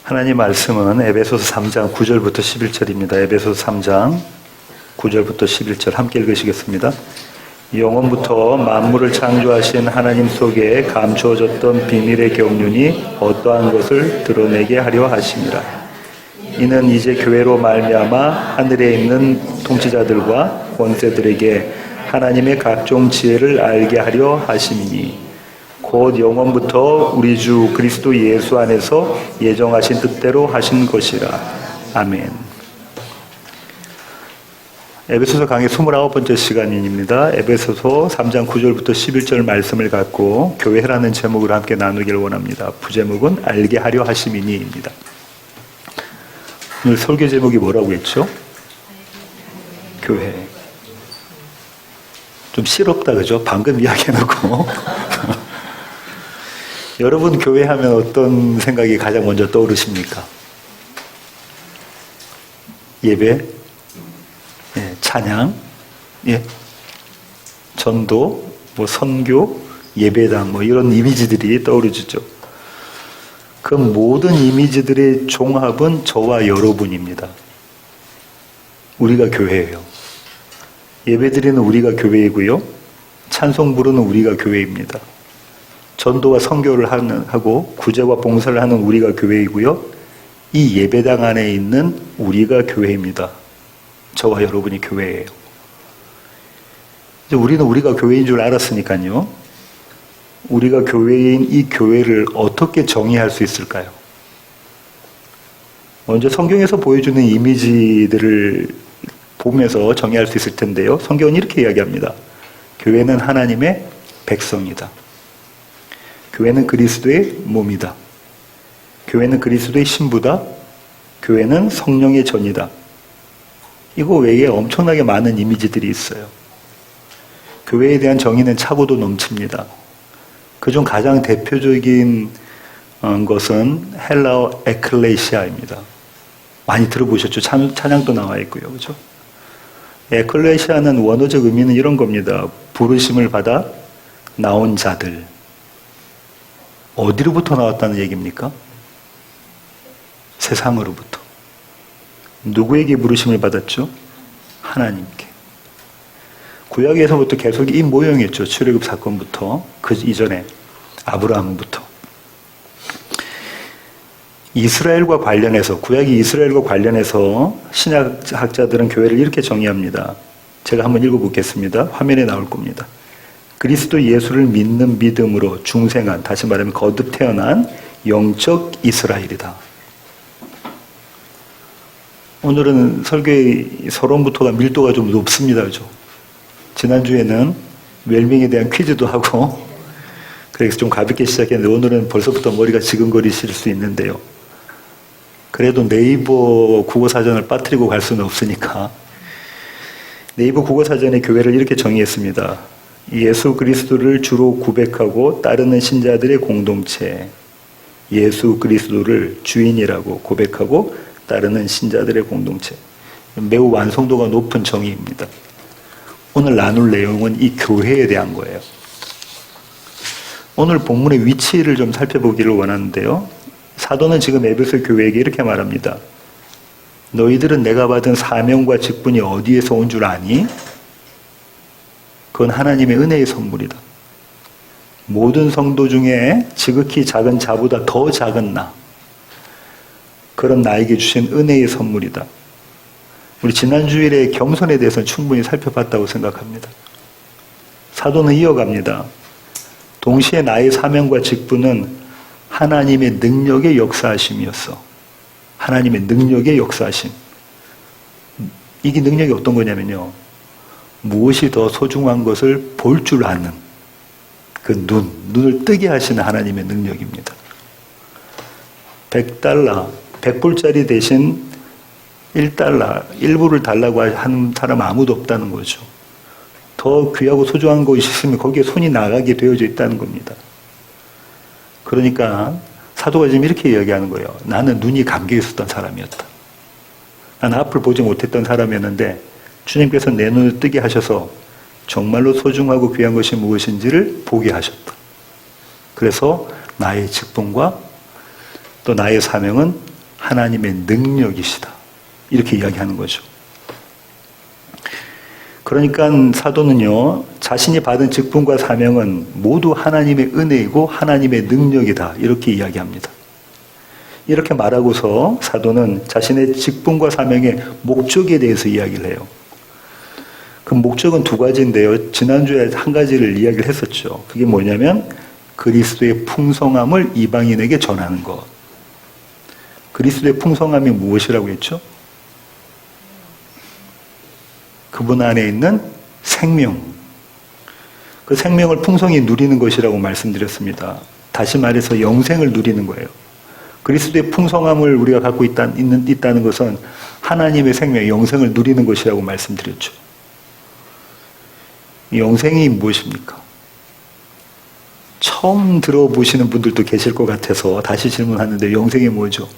하나님 말씀은 에베소서 3장 9절부터 11절입니다. 에베소서 3장 9절부터 11절 함께 읽으시겠습니다. 영원부터 만물을 창조하신 하나님 속에 감추어졌던 비밀의 경륜이 어떠한 것을 드러내게 하려 하심이라. 이는 이제 교회로 말미암아 하늘에 있는 통치자들과 권세들에게 하나님의 각종 지혜를 알게 하려 하심이니 곧 영원부터 우리 주 그리스도 예수 안에서 예정하신 뜻대로 하신 것이라. 아멘. 에베소서 강의 29번째 시간입니다. 에베소서 3장 9절부터 11절 말씀을 갖고 교회라는 제목으로 함께 나누기를 원합니다. 부제목은 알게 하려 하심이니입니다. 오늘 설교 제목이 뭐라고 했죠? 교회. 좀 실없다 그죠? 방금 이야기해놓고 여러분 교회 하면 어떤 생각이 가장 먼저 떠오르십니까? 예배, 예, 찬양, 예, 전도, 선교, 예배당 이런 이미지들이 떠오르죠. 그 모든 이미지들의 종합은 저와 여러분입니다. 우리가 교회예요. 예배드리는 우리가 교회이고요. 찬송 부르는 우리가 교회입니다. 전도와 선교를 하고 구제와 봉사를 하는 우리가 교회이고요. 이 예배당 안에 있는 우리가 교회입니다. 저와 여러분이 교회예요. 이제 우리는 우리가 교회인 줄 알았으니까요. 우리가 교회인 이 교회를 어떻게 정의할 수 있을까요? 먼저 성경에서 보여주는 이미지들을 보면서 정의할 수 있을 텐데요. 성경은 이렇게 이야기합니다. 교회는 하나님의 백성이다. 교회는 그리스도의 몸이다. 교회는 그리스도의 신부다. 교회는 성령의 전이다. 이거 외에 엄청나게 많은 이미지들이 있어요. 교회에 대한 정의는 차고도 넘칩니다. 그중 가장 대표적인 것은 헬라어 에클레시아입니다. 많이 들어보셨죠? 찬양도 나와 있고요. 그렇죠? 에클레시아는 원어적 의미는 이런 겁니다. 부르심을 받아 나온 자들. 어디로부터 나왔다는 얘기입니까? 세상으로부터. 누구에게 부르심을 받았죠? 하나님께. 구약에서부터 계속 이 모형이었죠. 출애굽 사건부터 그 이전에 아브라함부터. 이스라엘과 관련해서 구약이 이스라엘과 관련해서 신약학자들은 교회를 이렇게 정의합니다. 제가 한번 읽어보겠습니다. 화면에 나올 겁니다. 그리스도 예수를 믿는 믿음으로 중생한, 다시 말하면 거듭 태어난 영적 이스라엘이다. 오늘은 설교의 서론부터가 밀도가 좀 높습니다. 그죠? 지난주에는 웰빙에 대한 퀴즈도 하고 그래서 좀 가볍게 시작했는데 오늘은 벌써부터 머리가 지근거리실 수 있는데요. 그래도 네이버 국어사전을 빠뜨리고 갈 수는 없으니까 네이버 국어사전의 교회를 이렇게 정의했습니다. 예수 그리스도를 주로 고백하고 따르는 신자들의 공동체. 예수 그리스도를 주인이라고 고백하고 따르는 신자들의 공동체. 매우 완성도가 높은 정의입니다. 오늘 나눌 내용은 이 교회에 대한 거예요. 오늘 본문의 위치를 좀 살펴보기를 원하는데요. 사도는 지금 에베소 교회에게 이렇게 말합니다. 너희들은 내가 받은 사명과 직분이 어디에서 온 줄 아니? 그건 하나님의 은혜의 선물이다. 모든 성도 중에 지극히 작은 자보다 더 작은 나. 그런 나에게 주신 은혜의 선물이다. 우리 지난 주일에 겸손에 대해서는 충분히 살펴봤다고 생각합니다. 사도는 이어갑니다. 동시에 나의 사명과 직분은 하나님의 능력의 역사하심이었어. 하나님의 능력의 역사하심. 이게 능력이 어떤 거냐면요. 무엇이 더 소중한 것을 볼 줄 아는 그 눈을 뜨게 하시는 하나님의 능력입니다. $100, 100불짜리 대신 $1, 1불을 달라고 하는 사람 아무도 없다는 거죠. 더 귀하고 소중한 것이 있으면 거기에 손이 나가게 되어져 있다는 겁니다. 그러니까 사도가 지금 이렇게 이야기하는 거예요. 나는 눈이 감겨 있었던 사람이었다. 나는 앞을 보지 못했던 사람이었는데 주님께서 내 눈을 뜨게 하셔서 정말로 소중하고 귀한 것이 무엇인지를 보게 하셨다. 그래서 나의 직분과 또 나의 사명은 하나님의 능력이시다. 이렇게 이야기하는 거죠. 그러니까 사도는요, 자신이 받은 직분과 사명은 모두 하나님의 은혜이고 하나님의 능력이다. 이렇게 이야기합니다. 이렇게 말하고서 사도는 자신의 직분과 사명의 목적에 대해서 이야기를 해요. 그 목적은 두 가지인데요. 지난주에 한 가지를 이야기를 했었죠. 그게 뭐냐면 그리스도의 풍성함을 이방인에게 전하는 것. 그리스도의 풍성함이 무엇이라고 했죠? 그분 안에 있는 생명. 그 생명을 풍성히 누리는 것이라고 말씀드렸습니다. 다시 말해서 영생을 누리는 거예요. 그리스도의 풍성함을 우리가 갖고 있다는 것은 하나님의 생명, 영생을 누리는 것이라고 말씀드렸죠. 영생이 무엇입니까? 처음 들어보시는 분들도 계실 것 같아서 다시 질문하는데 영생이 뭐죠?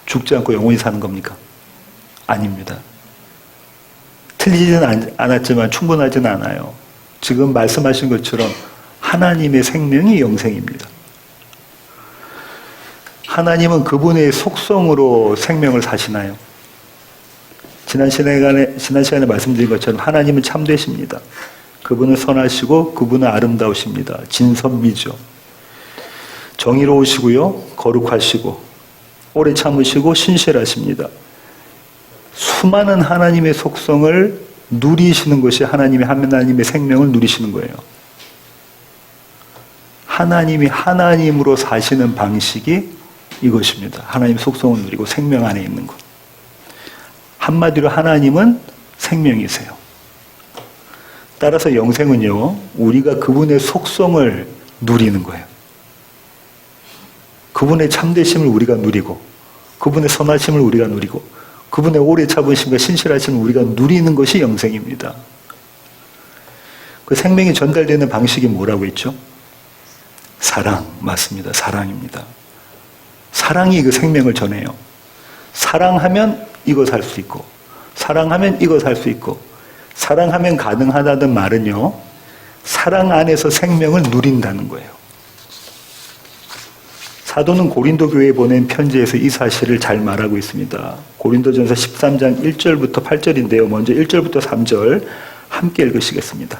죽지 않고 영원히 사는 겁니까? 아닙니다. 틀리지는 않았지만 충분하지는 않아요. 지금 말씀하신 것처럼 하나님의 생명이 영생입니다. 하나님은 그분의 속성으로 생명을 사시나요? 지난 시간에 말씀드린 것처럼 하나님은 참되십니다. 그분은 선하시고 그분은 아름다우십니다. 진선미죠. 정의로우시고요. 거룩하시고 오래 참으시고 신실하십니다. 수많은 하나님의 속성을 누리시는 것이 하나님의 생명을 누리시는 거예요. 하나님이 하나님으로 사시는 방식이 이것입니다. 하나님의 속성을 누리고 생명 안에 있는 것. 한마디로 하나님은 생명이세요. 따라서 영생은요, 우리가 그분의 속성을 누리는 거예요. 그분의 참되심을 우리가 누리고, 그분의 선하심을 우리가 누리고, 그분의 오래 참으심과 신실하심을 우리가 누리는 것이 영생입니다. 그 생명이 전달되는 방식이 뭐라고 했죠? 사랑, 맞습니다. 사랑입니다. 사랑이 그 생명을 전해요. 사랑하면 이거 살 수 있고, 사랑하면 이거 살 수 있고, 사랑하면 가능하다는 말은요, 사랑 안에서 생명을 누린다는 거예요. 사도는 고린도 교회에 보낸 편지에서 이 사실을 잘 말하고 있습니다. 고린도전서 13장 1절부터 8절인데요. 먼저 1절부터 3절 함께 읽으시겠습니다.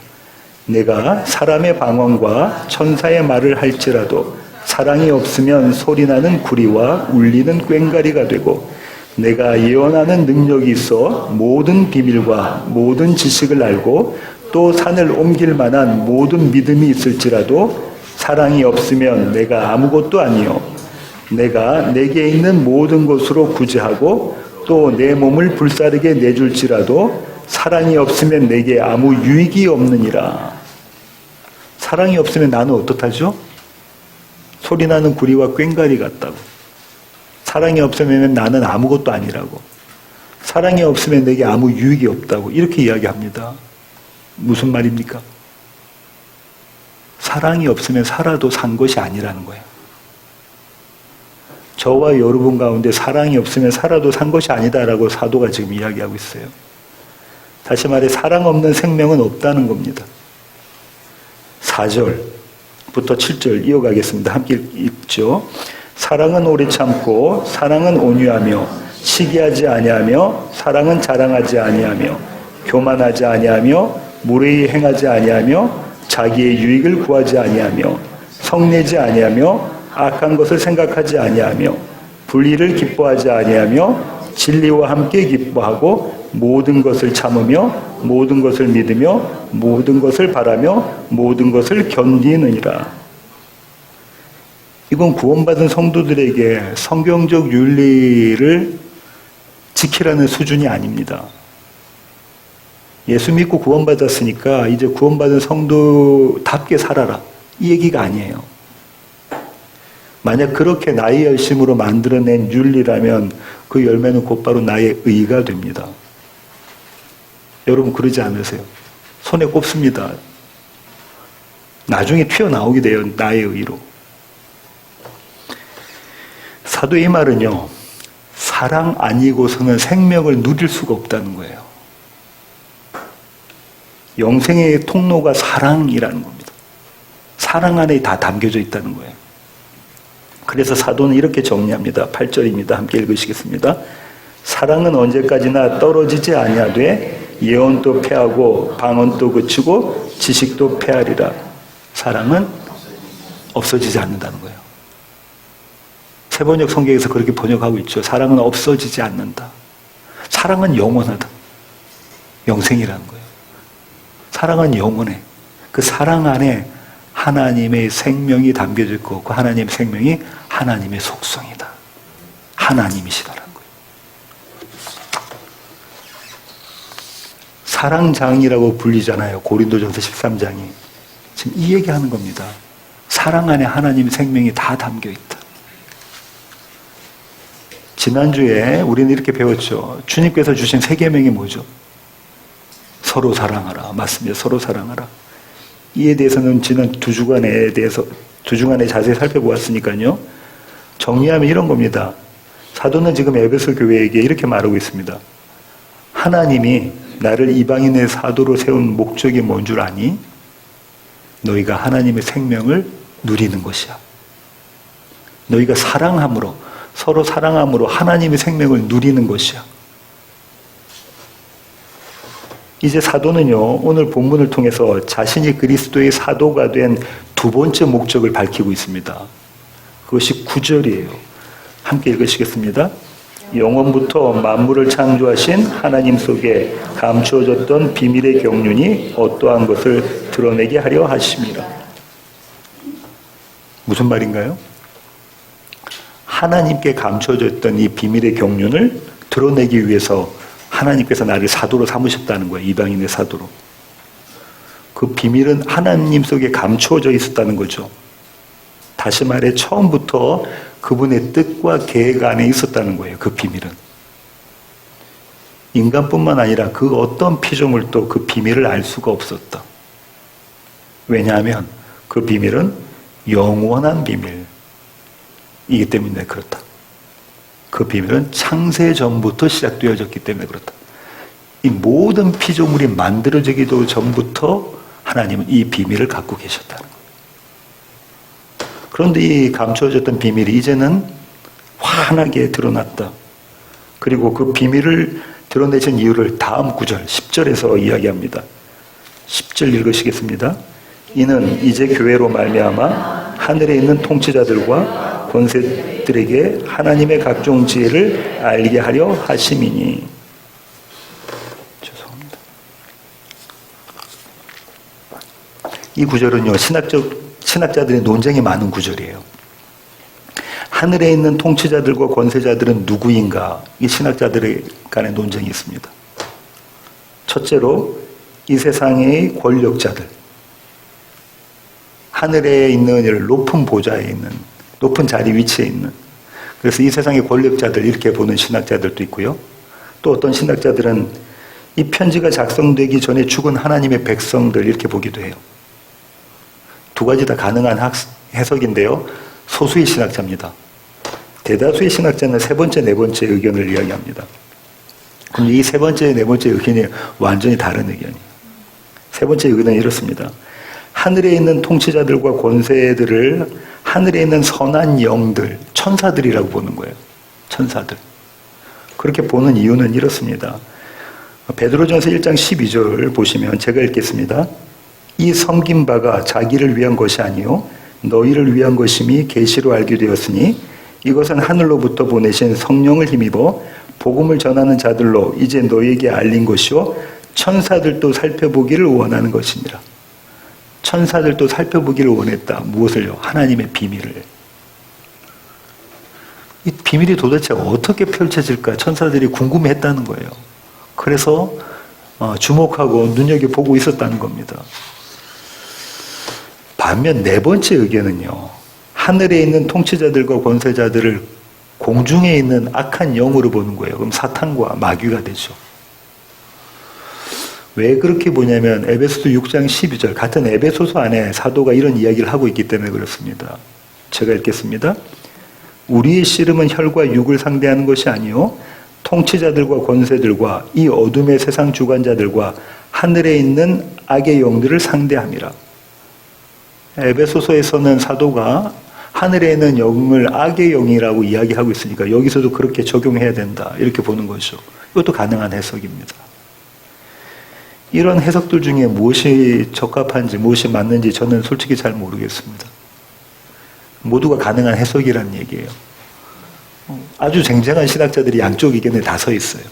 내가 사람의 방언과 천사의 말을 할지라도 사랑이 없으면 소리나는 구리와 울리는 꽹과리가 되고, 내가 예언하는 능력이 있어 모든 비밀과 모든 지식을 알고 또 산을 옮길 만한 모든 믿음이 있을지라도 사랑이 없으면 내가 아무것도 아니요, 내가 내게 있는 모든 것으로 구제하고 또 내 몸을 불사르게 내줄지라도 사랑이 없으면 내게 아무 유익이 없느니라. 사랑이 없으면 나는 어떻다죠? 소리나는 구리와 꽹과리 같다고. 사랑이 없으면 나는 아무것도 아니라고. 사랑이 없으면 내게 아무 유익이 없다고. 이렇게 이야기합니다. 무슨 말입니까? 사랑이 없으면 살아도 산 것이 아니라는 거예요. 저와 여러분 가운데 사랑이 없으면 살아도 산 것이 아니다라고 사도가 지금 이야기하고 있어요. 다시 말해 사랑 없는 생명은 없다는 겁니다. 4절부터 7절 이어가겠습니다. 함께 읽죠. 사랑은 오래 참고 사랑은 온유하며 시기하지 아니하며 사랑은 자랑하지 아니하며 교만하지 아니하며 무례히 행하지 아니하며 자기의 유익을 구하지 아니하며 성내지 아니하며 악한 것을 생각하지 아니하며 불의를 기뻐하지 아니하며 진리와 함께 기뻐하고 모든 것을 참으며 모든 것을 믿으며 모든 것을 바라며 모든 것을 견디느니라. 이건 구원받은 성도들에게 성경적 윤리를 지키라는 수준이 아닙니다. 예수 믿고 구원받았으니까 이제 구원받은 성도답게 살아라. 이 얘기가 아니에요. 만약 그렇게 나의 열심으로 만들어낸 윤리라면 그 열매는 곧바로 나의 의가 됩니다. 여러분 그러지 않으세요? 손에 꼽습니다. 나중에 튀어나오게 돼요. 나의 의로. 사도의 말은요, 사랑 아니고서는 생명을 누릴 수가 없다는 거예요. 영생의 통로가 사랑이라는 겁니다. 사랑 안에 다 담겨져 있다는 거예요. 그래서 사도는 이렇게 정리합니다. 8절입니다. 함께 읽으시겠습니다. 사랑은 언제까지나 떨어지지 아니하되 예언도 패하고 방언도 그치고 지식도 패하리라. 사랑은 없어지지 않는다는 거예요. 세번역 성경에서 그렇게 번역하고 있죠. 사랑은 없어지지 않는다. 사랑은 영원하다. 영생이라는 거예요. 사랑은 영원해. 그 사랑 안에 하나님의 생명이 담겨져 있고 그 하나님의 생명이 하나님의 속성이다. 하나님이시다라는 거예요. 사랑장이라고 불리잖아요. 고린도전서 13장이. 지금 이 얘기하는 겁니다. 사랑 안에 하나님의 생명이 다 담겨 있다. 지난주에 우리는 이렇게 배웠죠. 주님께서 주신 세 계명이 뭐죠? 서로 사랑하라. 맞습니다. 서로 사랑하라. 이에 대해서는 지난 두 주간에 자세히 살펴보았으니까요. 정리하면 이런 겁니다. 사도는 지금 에베소 교회에게 이렇게 말하고 있습니다. 하나님이 나를 이방인의 사도로 세운 목적이 뭔 줄 아니? 너희가 하나님의 생명을 누리는 것이야. 너희가 사랑함으로, 서로 사랑함으로 하나님의 생명을 누리는 것이야. 이제 사도는요, 오늘 본문을 통해서 자신이 그리스도의 사도가 된 두 번째 목적을 밝히고 있습니다. 그것이 9절이에요. 함께 읽으시겠습니다. 영원부터 만물을 창조하신 하나님 속에 감추어졌던 비밀의 경륜이 어떠한 것을 드러내게 하려 하심이라. 무슨 말인가요? 하나님께 감춰졌던 이 비밀의 경륜을 드러내기 위해서 하나님께서 나를 사도로 삼으셨다는 거예요. 이방인의 사도로. 그 비밀은 하나님 속에 감추어져 있었다는 거죠. 다시 말해 처음부터 그분의 뜻과 계획 안에 있었다는 거예요. 그 비밀은. 인간뿐만 아니라 그 어떤 피조물도 그 비밀을 알 수가 없었다. 왜냐하면 그 비밀은 영원한 비밀이기 때문에 그렇다. 그 비밀은 창세 전부터 시작되어졌기 때문에 그렇다. 이 모든 피조물이 만들어지기도 전부터 하나님은 이 비밀을 갖고 계셨다는 거예요. 그런데 이 감추어졌던 비밀이 이제는 환하게 드러났다. 그리고 그 비밀을 드러내신 이유를 다음 구절 10절에서 이야기합니다. 10절 읽으시겠습니다. 이는 이제 교회로 말미암아 하늘에 있는 통치자들과 권세들에게 하나님의 각종 지혜를 알게 하려 하심이니. 죄송합니다. 이 구절은요, 신학자들의 논쟁이 많은 구절이에요. 하늘에 있는 통치자들과 권세자들은 누구인가? 이 신학자들의 간의 논쟁이 있습니다. 첫째로 이 세상의 권력자들, 하늘에 있는 높은 보좌에 있는, 높은 자리 위치에 있는, 그래서 이 세상의 권력자들 이렇게 보는 신학자들도 있고요. 또 어떤 신학자들은 이 편지가 작성되기 전에 죽은 하나님의 백성들 이렇게 보기도 해요. 두 가지 다 가능한 해석인데요. 소수의 신학자입니다. 대다수의 신학자는 세 번째, 네 번째 의견을 이야기합니다. 그럼 이 세 번째, 네 번째 의견이 완전히 다른 의견이에요. 세 번째 의견은 이렇습니다. 하늘에 있는 통치자들과 권세들을 하늘에 있는 선한 영들, 천사들이라고 보는 거예요. 천사들. 그렇게 보는 이유는 이렇습니다. 베드로전서 1장 12절 보시면 제가 읽겠습니다. 이 섬긴 바가 자기를 위한 것이 아니요 너희를 위한 것임이 계시로 알게 되었으니 이것은 하늘로부터 보내신 성령을 힘입어 복음을 전하는 자들로 이제 너희에게 알린 것이요 천사들도 살펴보기를 원하는 것이니라. 천사들도 살펴보기를 원했다. 무엇을요? 하나님의 비밀을. 이 비밀이 도대체 어떻게 펼쳐질까? 천사들이 궁금해했다는 거예요. 그래서 주목하고 눈여겨보고 있었다는 겁니다. 반면 네 번째 의견은요. 하늘에 있는 통치자들과 권세자들을 공중에 있는 악한 영으로 보는 거예요. 그럼 사탄과 마귀가 되죠. 왜 그렇게 보냐면 에베소서 6장 12절 같은 에베소서 안에 사도가 이런 이야기를 하고 있기 때문에 그렇습니다. 제가 읽겠습니다. 우리의 씨름은 혈과 육을 상대하는 것이 아니요 통치자들과 권세들과 이 어둠의 세상 주관자들과 하늘에 있는 악의 영들을 상대함이라. 에베소서에서는 사도가 하늘에 있는 영을 악의 영이라고 이야기하고 있으니까 여기서도 그렇게 적용해야 된다. 이렇게 보는 거죠. 이것도 가능한 해석입니다. 이런 해석들 중에 무엇이 적합한지 무엇이 맞는지 저는 솔직히 잘 모르겠습니다. 모두가 가능한 해석이라는 얘기예요. 아주 쟁쟁한 신학자들이 양쪽 의견에 다 서 있어요.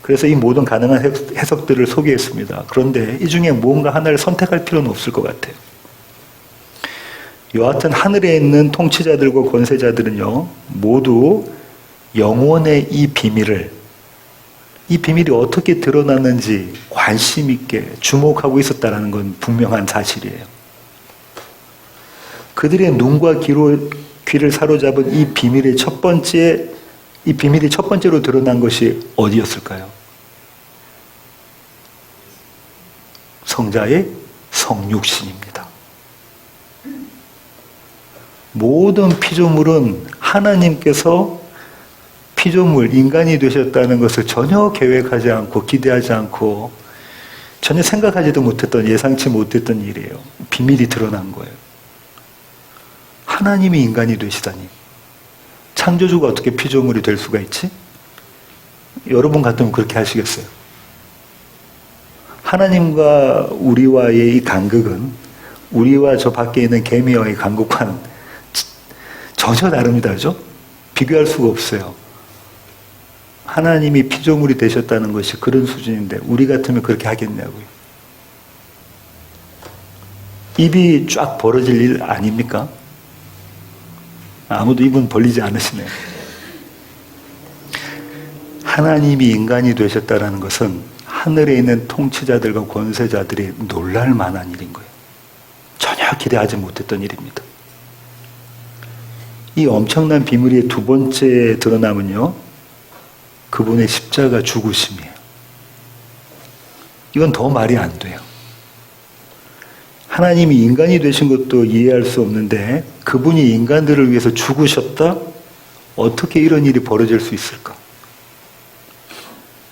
그래서 이 모든 가능한 해석들을 소개했습니다. 그런데 이 중에 무언가 하나를 선택할 필요는 없을 것 같아요. 여하튼 하늘에 있는 통치자들과 권세자들은요, 모두 영혼의 이 비밀이 어떻게 드러나는지 관심 있게 주목하고 있었다는 건 분명한 사실이에요. 그들의 눈과 귀를 사로잡은 이 비밀이 첫 번째로 드러난 것이 어디였을까요? 성자의 성육신입니다. 모든 피조물은 하나님께서 피조물, 인간이 되셨다는 것을 전혀 계획하지 않고 기대하지 않고 전혀 생각하지도 못했던, 예상치 못했던 일이에요. 비밀이 드러난 거예요. 하나님이 인간이 되시다니. 창조주가 어떻게 피조물이 될 수가 있지? 여러분 같으면 그렇게 하시겠어요? 하나님과 우리와의 이 간극은 우리와 저 밖에 있는 개미와의 간극과는 전혀 다릅니다죠? 비교할 수가 없어요. 하나님이 피조물이 되셨다는 것이 그런 수준인데 우리 같으면 그렇게 하겠냐고요. 입이 쫙 벌어질 일 아닙니까? 아무도 입은 벌리지 않으시네요. 하나님이 인간이 되셨다는 것은 하늘에 있는 통치자들과 권세자들이 놀랄 만한 일인 거예요. 전혀 기대하지 못했던 일입니다. 이 엄청난 비밀의 두 번째 드러남은요, 그분의 십자가 죽으심이에요. 이건 더 말이 안 돼요. 하나님이 인간이 되신 것도 이해할 수 없는데 그분이 인간들을 위해서 죽으셨다? 어떻게 이런 일이 벌어질 수 있을까?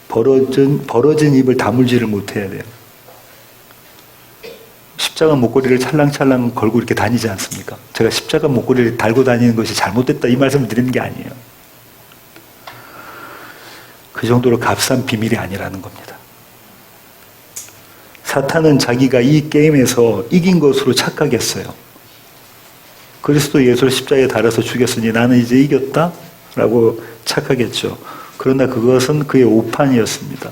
벌어진 입을 다물지를 못해야 돼요. 십자가 목걸이를 찰랑찰랑 걸고 이렇게 다니지 않습니까? 제가 십자가 목걸이를 달고 다니는 것이 잘못됐다 이 말씀을 드리는 게 아니에요. 그 정도로 값싼 비밀이 아니라는 겁니다. 사탄은 자기가 이 게임에서 이긴 것으로 착각했어요. 그리스도 예수를 십자가에 달아서 죽였으니 나는 이제 이겼다? 라고 착각했죠. 그러나 그것은 그의 오판이었습니다.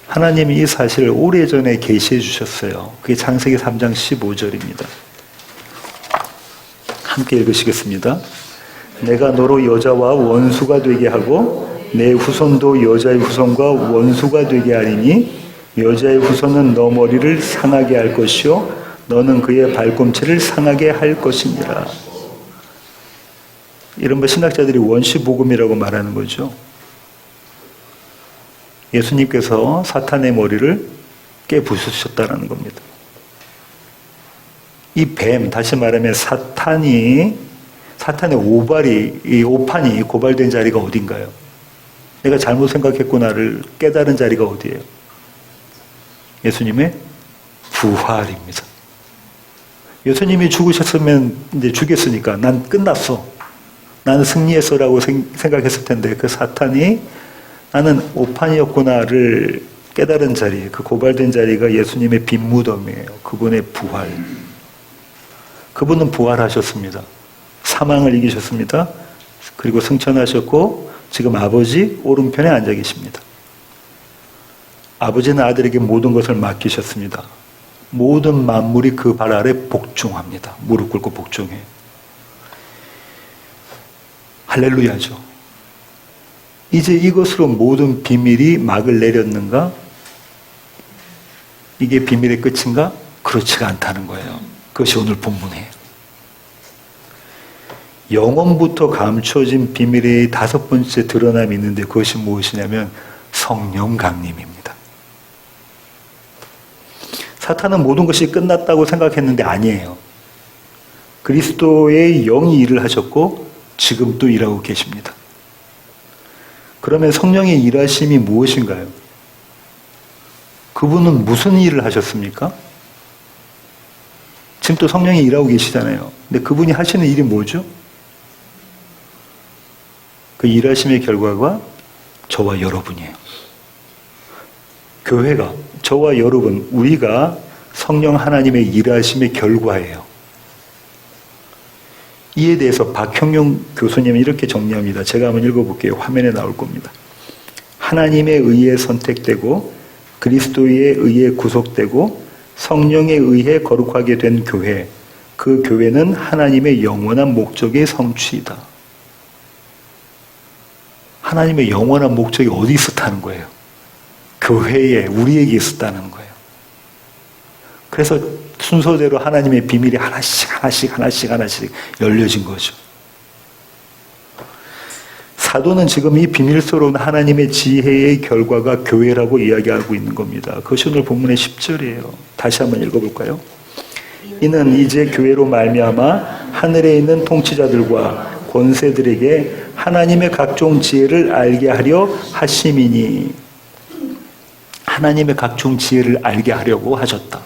하나님이 이 사실을 오래전에 계시해 주셨어요. 그게 창세기 3장 15절입니다. 함께 읽으시겠습니다. 내가 너로 여자와 원수가 되게 하고 내 후손도 여자의 후손과 원수가 되게 하리니 여자의 후손은 너 머리를 상하게 할 것이요 너는 그의 발꿈치를 상하게 할 것이니라. 이런 거 신학자들이 원시복음이라고 말하는 거죠. 예수님께서 사탄의 머리를 깨부수셨다는 겁니다. 이 뱀, 다시 말하면 사탄의 오발이, 이 오판이 고발된 자리가 어딘가요? 내가 잘못 생각했구나를 깨달은 자리가 어디예요? 예수님의 부활입니다. 예수님이 죽으셨으면 이제 죽였으니까 난 끝났어. 나는 승리했어라고 생각했을 텐데 그 사탄이 나는 오판이었구나를 깨달은 자리, 그 고발된 자리가 예수님의 빈 무덤이에요. 그분의 부활. 그분은 부활하셨습니다. 사망을 이기셨습니다. 그리고 승천하셨고 지금 아버지 오른편에 앉아 계십니다. 아버지는 아들에게 모든 것을 맡기셨습니다. 모든 만물이 그 발 아래 복종합니다. 무릎 꿇고 복종해요. 할렐루야죠. 이제 이것으로 모든 비밀이 막을 내렸는가? 이게 비밀의 끝인가? 그렇지가 않다는 거예요. 그것이 오늘 본문이에요. 영원부터 감춰진 비밀의 다섯 번째 드러남이 있는데 그것이 무엇이냐면 성령 강림입니다. 사탄은 모든 것이 끝났다고 생각했는데 아니에요. 그리스도의 영이 일을 하셨고 지금 또 일하고 계십니다. 그러면 성령의 일하심이 무엇인가요? 그분은 무슨 일을 하셨습니까? 지금 또 성령이 일하고 계시잖아요. 근데 그분이 하시는 일이 뭐죠? 그 일하심의 결과가 저와 여러분이에요. 교회가, 저와 여러분, 우리가 성령 하나님의 일하심의 결과예요. 이에 대해서 박형용 교수님은 이렇게 정리합니다. 제가 한번 읽어볼게요. 화면에 나올 겁니다. 하나님에 의해 선택되고 그리스도에 의해 구속되고 성령에 의해 거룩하게 된 교회, 그 교회는 하나님의 영원한 목적의 성취이다. 하나님의 영원한 목적이 어디 있었다는 거예요? 교회에, 우리에게 있었다는 거예요. 그래서 순서대로 하나님의 비밀이 하나씩 열려진 거죠. 사도는 지금 이 비밀스러운 하나님의 지혜의 결과가 교회라고 이야기하고 있는 겁니다. 그것이 오늘 본문의 10절이에요. 다시 한번 읽어볼까요? 이는 이제 교회로 말미암아 하늘에 있는 통치자들과 권세들에게 하나님의 각종 지혜를 알게 하려 하심이니, 하나님의 각종 지혜를 알게 하려고 하셨다.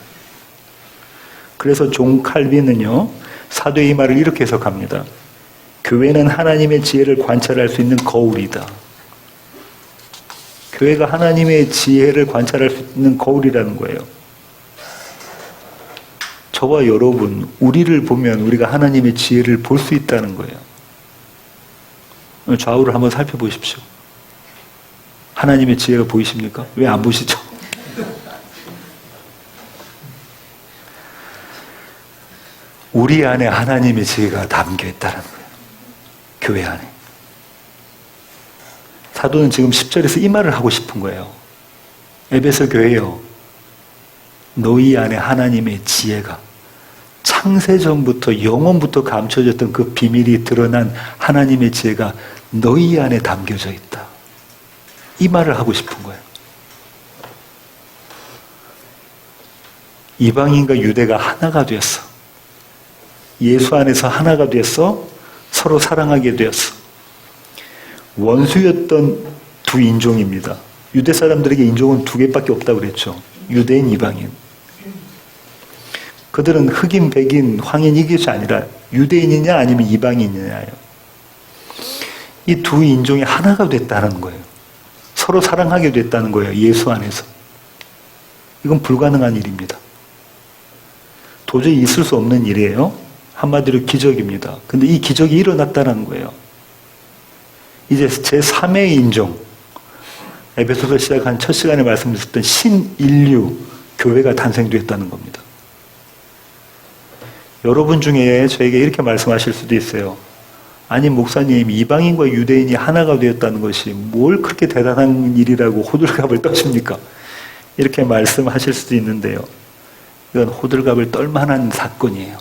그래서 존 칼빈은요, 사도의 이 말을 이렇게 해석합니다. 교회는 하나님의 지혜를 관찰할 수 있는 거울이다. 교회가 하나님의 지혜를 관찰할 수 있는 거울이라는 거예요. 저와 여러분, 우리를 보면 우리가 하나님의 지혜를 볼 수 있다는 거예요. 좌우를 한번 살펴보십시오. 하나님의 지혜가 보이십니까? 왜 안 보시죠? 우리 안에 하나님의 지혜가 담겨 있다는 거예요. 교회 안에. 사도는 지금 10절에서 이 말을 하고 싶은 거예요. 에베소 교회요, 너희 안에 하나님의 지혜가, 창세전부터 영원부터 감춰졌던 그 비밀이 드러난 하나님의 지혜가 너희 안에 담겨져 있다. 이 말을 하고 싶은 거예요. 이방인과 유대가 하나가 되었어. 예수 안에서 하나가 되었어. 서로 사랑하게 되었어. 원수였던 두 인종입니다. 유대 사람들에게 인종은 두 개밖에 없다고 그랬죠. 유대인, 이방인. 그들은 흑인, 백인, 황인 이것이 아니라 유대인이냐 아니면 이방인이냐예요. 이 두 인종이 하나가 됐다는 거예요. 서로 사랑하게 됐다는 거예요. 예수 안에서. 이건 불가능한 일입니다. 도저히 있을 수 없는 일이에요. 한마디로 기적입니다. 근데 이 기적이 일어났다는 거예요. 이제 제3의 인종, 에베소서 시작한 첫 시간에 말씀드렸던 신인류 교회가 탄생되었다는 겁니다. 여러분 중에 저에게 이렇게 말씀하실 수도 있어요. 아니 목사님, 이방인과 유대인이 하나가 되었다는 것이 뭘 그렇게 대단한 일이라고 호들갑을 떠십니까? 이렇게 말씀하실 수도 있는데요. 이건 호들갑을 떨만한 사건이에요.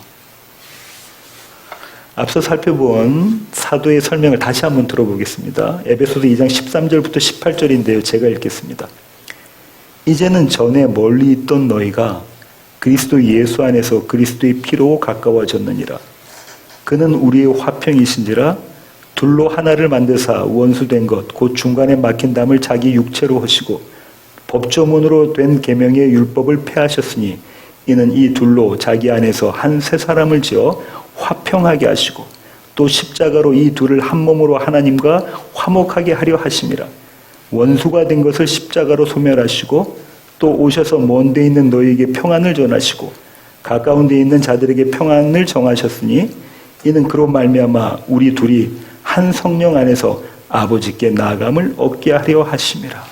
앞서 살펴본 사도의 설명을 다시 한번 들어보겠습니다. 에베소서 2장 13절부터 18절인데요. 제가 읽겠습니다. 이제는 전에 멀리 있던 너희가 그리스도 예수 안에서 그리스도의 피로 가까워졌느니라. 그는 우리의 화평이신지라 둘로 하나를 만드사 원수된 것 곧 중간에 막힌 담을 자기 육체로 하시고 법조문으로 된 계명의 율법을 폐하셨으니 이는 이 둘로 자기 안에서 한 새 사람을 지어 화평하게 하시고 또 십자가로 이 둘을 한 몸으로 하나님과 화목하게 하려 하심이라. 원수가 된 것을 십자가로 소멸하시고 또 오셔서 먼 데 있는 너희에게 평안을 전하시고 가까운 데 있는 자들에게 평안을 정하셨으니 이는 그로 말미암아 우리 둘이 한 성령 안에서 아버지께 나아감을 얻게 하려 하심이라.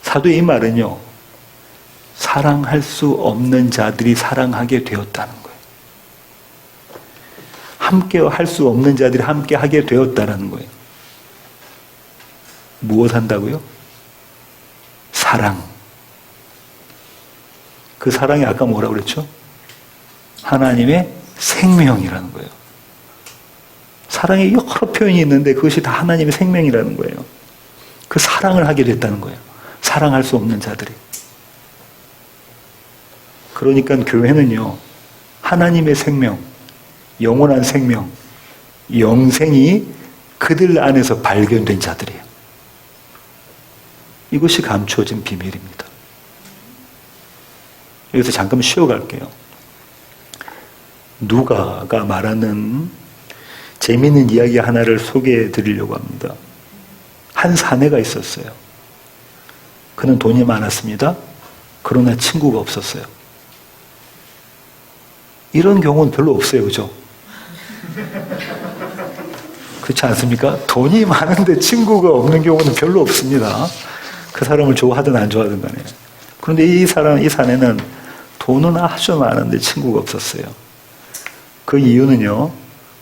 사도의 이 말은요, 사랑할 수 없는 자들이 사랑하게 되었다는 거예요. 함께 할 수 없는 자들이 함께 하게 되었다는 거예요. 무엇 한다고요? 사랑. 그 사랑이 아까 뭐라고 그랬죠? 하나님의 생명이라는 거예요. 사랑에 여러 표현이 있는데 그것이 다 하나님의 생명이라는 거예요. 그 사랑을 하게 됐다는 거예요. 사랑할 수 없는 자들이. 그러니까 교회는요, 하나님의 생명, 영원한 생명, 영생이 그들 안에서 발견된 자들이에요. 이것이 감추어진 비밀입니다. 여기서 잠깐 쉬어갈게요. 누가가 말하는 재미있는 이야기 하나를 소개해 드리려고 합니다. 한 사내가 있었어요. 그는 돈이 많았습니다. 그러나 친구가 없었어요. 이런 경우는 별로 없어요. 그죠? 그렇지 않습니까? 돈이 많은데 친구가 없는 경우는 별로 없습니다. 그 사람을 좋아하든 안 좋아하든 간에. 그런데 이 사내는 돈은 아주 많은데 친구가 없었어요. 그 이유는요,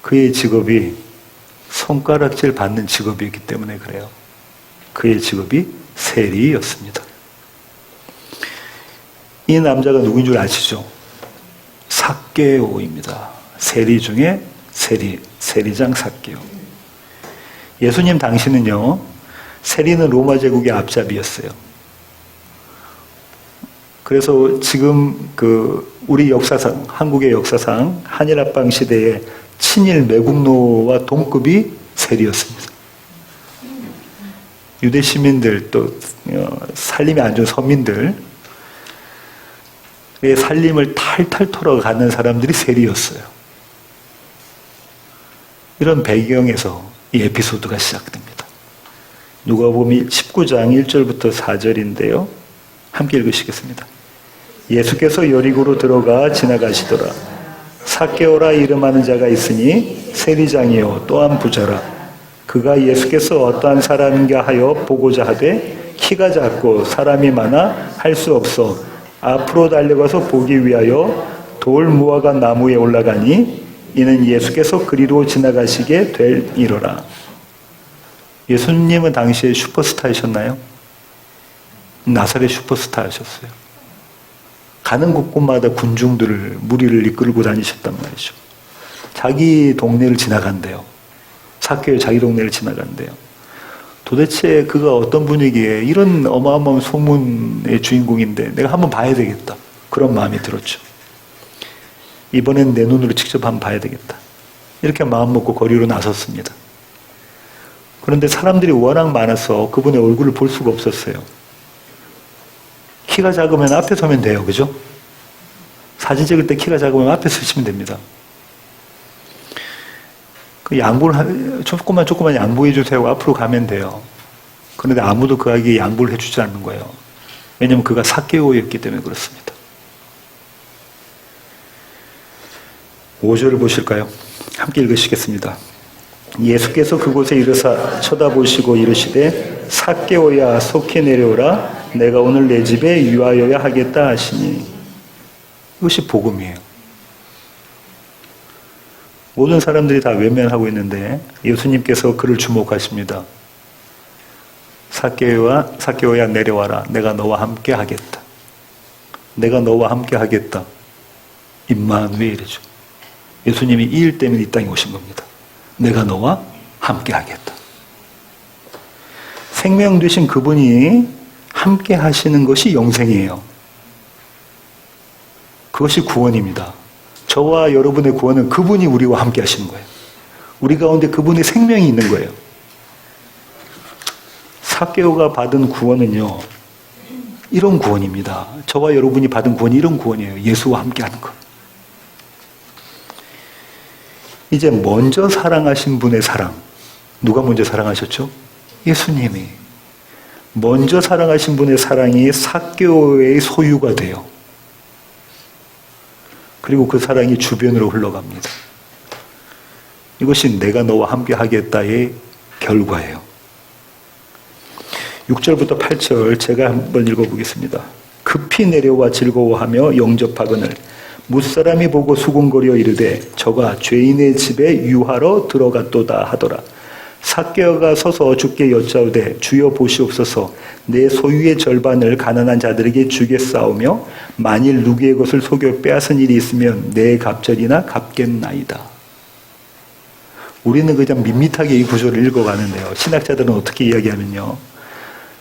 그의 직업이 손가락질 받는 직업이었기 때문에 그래요. 그의 직업이 세리였습니다. 이 남자가 누구인 줄 아시죠? 삭개오입니다. 세리 중에 세리장 삭개오. 예수님 당시는요, 세리는 로마 제국의 앞잡이였어요. 그래서 지금 우리 역사상, 한국의 역사상 한일합방 시대에 친일 매국노와 동급이 세리였습니다. 유대 시민들, 또 살림이 안 좋은 서민들의 살림을 탈탈 털어가는 사람들이 세리였어요. 이런 배경에서 이 에피소드가 시작됩니다. 누가복음 19장 1절부터 4절인데요. 함께 읽으시겠습니다. 예수께서 여리고로 들어가 지나가시더라. 삭개오라 이름하는 자가 있으니 세리장이요 또한 부자라. 그가 예수께서 어떠한 사람인가 하여 보고자 하되 키가 작고 사람이 많아 할 수 없어 앞으로 달려가서 보기 위하여 돌 무화과 나무에 올라가니 이는 예수께서 그리로 지나가시게 될 이러라. 예수님은 당시에 슈퍼스타이셨나요? 나사렛 슈퍼스타이셨어요. 가는 곳곳마다 군중들을, 무리를 이끌고 다니셨단 말이죠. 자기 동네를 지나간대요. 삭개오 자기 동네를 지나간대요. 도대체 그가 어떤 분위기에 이런 어마어마한 소문의 주인공인데 내가 한번 봐야 되겠다. 그런 마음이 들었죠. 이번엔 내 눈으로 직접 한번 봐야 되겠다. 이렇게 마음 먹고 거리로 나섰습니다. 그런데 사람들이 워낙 많아서 그분의 얼굴을 볼 수가 없었어요. 키가 작으면 앞에 서면 돼요. 그죠? 사진 찍을 때 키가 작으면 앞에 서시면 됩니다. 그 양보를, 조금만 양보해 주세요. 앞으로 가면 돼요. 그런데 아무도 그에게 양보를 해주지 않는 거예요. 왜냐하면 그가 삭개오였기 때문에 그렇습니다. 5절을 보실까요? 함께 읽으시겠습니다. 예수께서 그곳에 이르사 쳐다보시고 이르시되 삭개오야 속히 내려오라 내가 오늘 내 집에 유하여야 하겠다 하시니 이것이 복음이에요. 모든 사람들이 다 외면하고 있는데 예수님께서 그를 주목하십니다. 삭개오야 내려와라. 내가 너와 함께 하겠다. 내가 너와 함께 하겠다. 임마누엘이죠. 예수님이 이 일 때문에 이 땅에 오신 겁니다. 내가 너와 함께 하겠다. 생명 되신 그분이 함께 하시는 것이 영생이에요. 그것이 구원입니다. 저와 여러분의 구원은 그분이 우리와 함께 하시는 거예요. 우리 가운데 그분의 생명이 있는 거예요. 삭개오가 받은 구원은요, 이런 구원입니다. 저와 여러분이 받은 구원이 이런 구원이에요. 예수와 함께 하는 것. 이제 먼저 사랑하신 분의 사랑. 누가 먼저 사랑하셨죠? 예수님이. 먼저 사랑하신 분의 사랑이 삭개오의 소유가 돼요. 그리고 그 사랑이 주변으로 흘러갑니다. 이것이 내가 너와 함께 하겠다의 결과예요. 6절부터 8절 제가 한번 읽어보겠습니다. 급히 내려와 즐거워하며 영접하거늘 무사람이 보고 수군거려 이르되 저가 죄인의 집에 유하러 들어갔도다 하더라. 삭개오가 서서 주께 여짜오되 주여 보시옵소서 내 소유의 절반을 가난한 자들에게 주겠사오며 만일 누구의 것을 속여 빼앗은 일이 있으면 내 갑절이나 갚겠나이다. 우리는 그냥 밋밋하게 이 구절을 읽어가는데요. 신학자들은 어떻게 이야기하면요.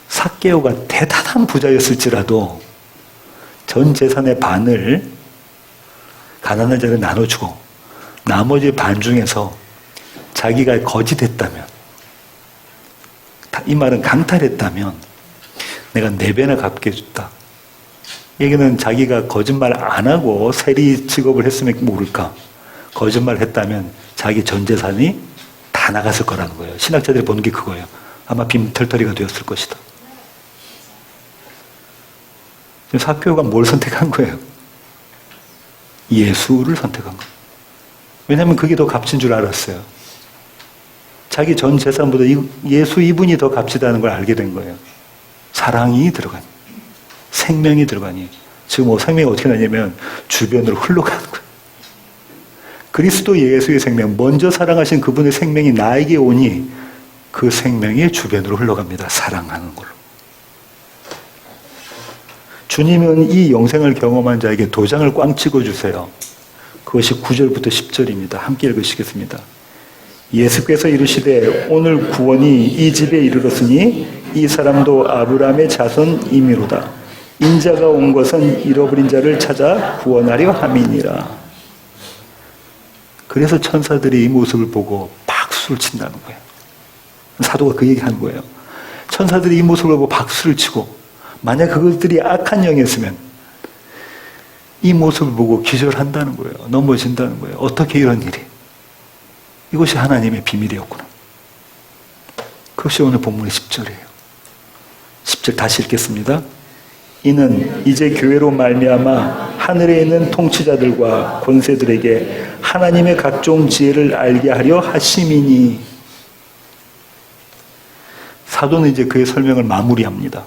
삭개오가 대단한 부자였을지라도 전 재산의 반을 가난한 자를 나눠주고 나머지 반 중에서 자기가 거짓했다면, 이 말은 강탈했다면 내가 4배나 갚게 해줬다. 얘기는 자기가 거짓말 안 하고 세리 직업을 했으면 모를까. 거짓말을 했다면 자기 전 재산이 다 나갔을 거라는 거예요. 신학자들이 보는 게 그거예요. 아마 빈털터리가 되었을 것이다. 삭개오가 뭘 선택한 거예요? 예수를 선택한 거예요. 왜냐하면 그게 더 값진 줄 알았어요. 자기 전 재산보다 예수 이분이 더 값지다는 걸 알게 된 거예요. 사랑이 들어가니, 생명이 들어가니. 지금 생명이 어떻게 나냐면 주변으로 흘러가는 거예요. 그리스도 예수의 생명, 먼저 사랑하신 그분의 생명이 나에게 오니 그 생명이 주변으로 흘러갑니다. 사랑하는 걸로. 주님은 이 영생을 경험한 자에게 도장을 꽝 찍어주세요. 그것이 9절부터 10절입니다. 함께 읽으시겠습니다. 예수께서 이르시되 오늘 구원이 이 집에 이르렀으니 이 사람도 아브라함의 자손이미로다. 인자가 온 것은 잃어버린 자를 찾아 구원하려 함이니라. 그래서 천사들이 이 모습을 보고 박수를 친다는 거예요. 사도가 그 얘기하는 거예요. 천사들이 이 모습을 보고 박수를 치고 만약 그것들이 악한 영이었으면 이 모습을 보고 기절한다는 거예요. 넘어진다는 거예요. 어떻게 이런 일이? 이것이 하나님의 비밀이었구나. 그것이 오늘 본문의 10절이에요. 10절 다시 읽겠습니다. 이는 이제 교회로 말미암아 하늘에 있는 통치자들과 권세들에게 하나님의 각종 지혜를 알게 하려 하심이니. 사도는 이제 그의 설명을 마무리합니다.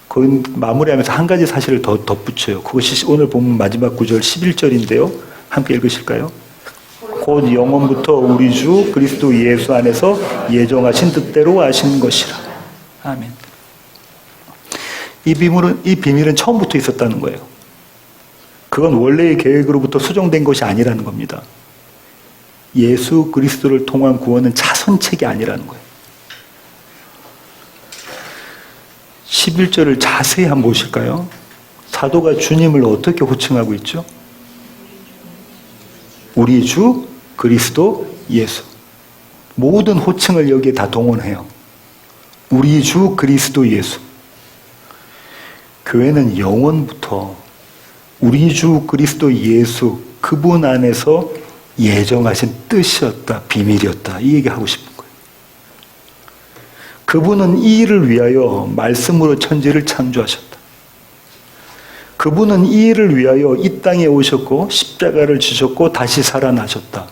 그 마무리하면서 한 가지 사실을 더 덧붙여요. 그것이 오늘 본문 마지막 구절 11절인데요. 함께 읽으실까요? 곧 영원부터 우리 주 그리스도 예수 안에서 예정하신 뜻대로 하신 것이라. 아멘. 이 비밀은 처음부터 있었다는 거예요. 그건 원래의 계획으로부터 수정된 것이 아니라는 겁니다. 예수 그리스도를 통한 구원은 차선책이 아니라는 거예요. 11절을 자세히 한번 보실까요? 사도가 주님을 어떻게 호칭하고 있죠? 우리 주 그리스도 예수. 모든 호칭을 여기에 다 동원해요. 우리 주 그리스도 예수. 교회는 영원부터 우리 주 그리스도 예수 그분 안에서 예정하신 뜻이었다, 비밀이었다. 이 얘기하고 싶은 거예요. 그분은 이 일을 위하여 말씀으로 천지를 창조하셨다. 그분은 이 일을 위하여 이 땅에 오셨고 십자가를 지셨고 다시 살아나셨다.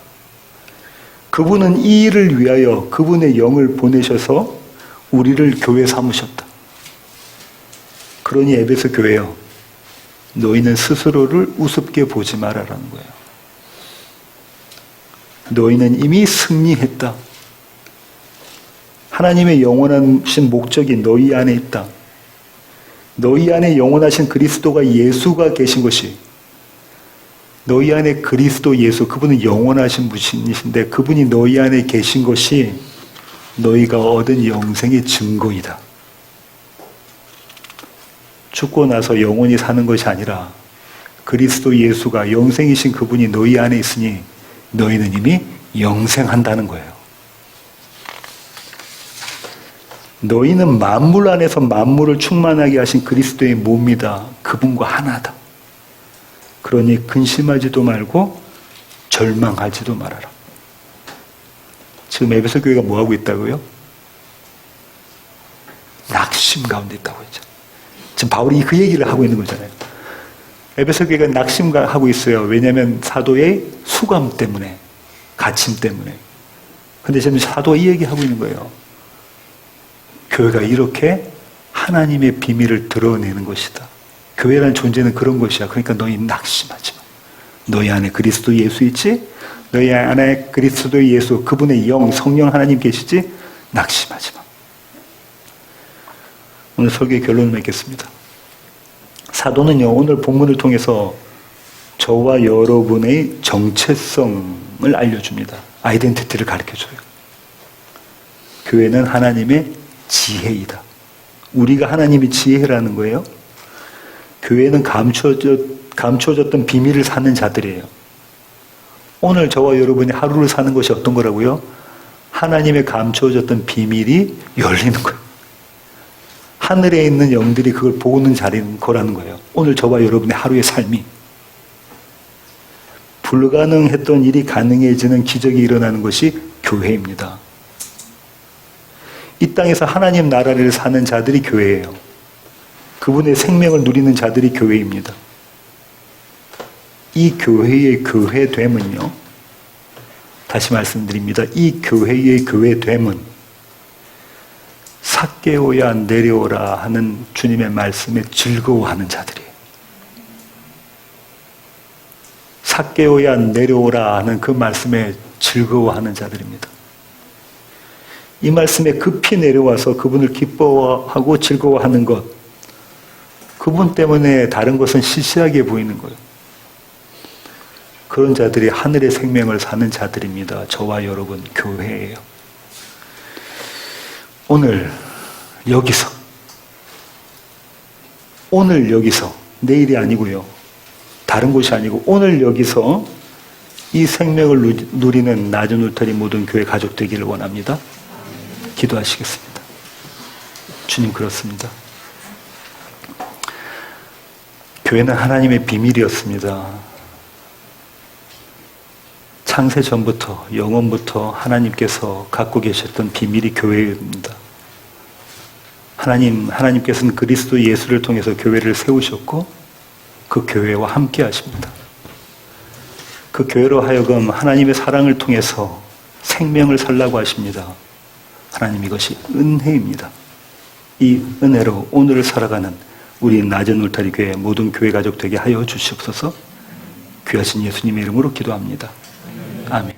그분은 이 일을 위하여 그분의 영을 보내셔서 우리를 교회 삼으셨다. 그러니 에베소 교회여, 너희는 스스로를 우습게 보지 말아라는 거예요. 너희는 이미 승리했다. 하나님의 영원하신 목적이 너희 안에 있다. 너희 안에 영원하신 그리스도가 예수가 계신 것이, 너희 안에 그리스도 예수, 그분은 영원하신 분이신데 그분이 너희 안에 계신 것이 너희가 얻은 영생의 증거이다. 죽고 나서 영원히 사는 것이 아니라 그리스도 예수가 영생이신 그분이 너희 안에 있으니 너희는 이미 영생한다는 거예요. 너희는 만물 안에서 만물을 충만하게 하신 그리스도의 몸이다. 그분과 하나다. 그러니 근심하지도 말고 절망하지도 말아라. 지금 에베소 교회가 뭐하고 있다고요? 낙심 가운데 있다고 했죠. 지금 바울이 그 얘기를 하고 있는 거잖아요. 에베소 교회가 낙심하고 있어요. 왜냐하면 사도의 수감 때문에, 갇힘 때문에. 근데 지금 사도가 이 얘기하고 있는 거예요. 교회가 이렇게 하나님의 비밀을 드러내는 것이다. 교회라는 존재는 그런 것이야. 그러니까 너희 낙심하지 마. 너희 안에 그리스도 예수 있지? 너희 안에 그리스도 예수, 그분의 영, 성령 하나님 계시지? 낙심하지 마. 오늘 설교의 결론을 맺겠습니다. 사도는요, 오늘 본문을 통해서 저와 여러분의 정체성을 알려줍니다. 아이덴티티를 가르쳐줘요. 교회는 하나님의 지혜이다. 우리가 하나님의 지혜라는 거예요. 교회는 감춰졌던 비밀을 사는 자들이에요. 오늘 저와 여러분이 하루를 사는 것이 어떤 거라고요? 하나님의 감춰졌던 비밀이 열리는 거예요. 하늘에 있는 영들이 그걸 보는 자리인 거라는 거예요. 오늘 저와 여러분의 하루의 삶이 불가능했던 일이 가능해지는 기적이 일어나는 것이 교회입니다. 이 땅에서 하나님 나라를 사는 자들이 교회예요. 그분의 생명을 누리는 자들이 교회입니다. 이 교회의 교회됨은요, 다시 말씀드립니다. 이 교회의 교회됨은 삭개오야 내려오라 하는 주님의 말씀에 즐거워하는 자들이에요. 삭개오야 내려오라 하는 그 말씀에 즐거워하는 자들입니다. 이 말씀에 급히 내려와서 그분을 기뻐하고 즐거워하는 것, 그분 때문에 다른 것은 시시하게 보이는 거예요. 그런 자들이 하늘의 생명을 사는 자들입니다. 저와 여러분, 교회예요. 오늘 여기서, 내일이 아니고요. 다른 곳이 아니고 오늘 여기서 이 생명을 누리는 낮은 울타리 모든 교회 가족 되기를 원합니다. 기도하시겠습니다. 주님, 그렇습니다. 교회는 하나님의 비밀이었습니다. 창세 전부터, 영원부터 하나님께서 갖고 계셨던 비밀이 교회입니다. 하나님께서는 그리스도 예수를 통해서 교회를 세우셨고 그 교회와 함께 하십니다. 그 교회로 하여금 하나님의 사랑을 통해서 생명을 살라고 하십니다. 하나님, 이것이 은혜입니다. 이 은혜로 오늘을 살아가는 우리 낮은 울타리 교회 모든 교회 가족 되게 하여 주시옵소서. 귀하신 예수님의 이름으로 기도합니다. 아멘.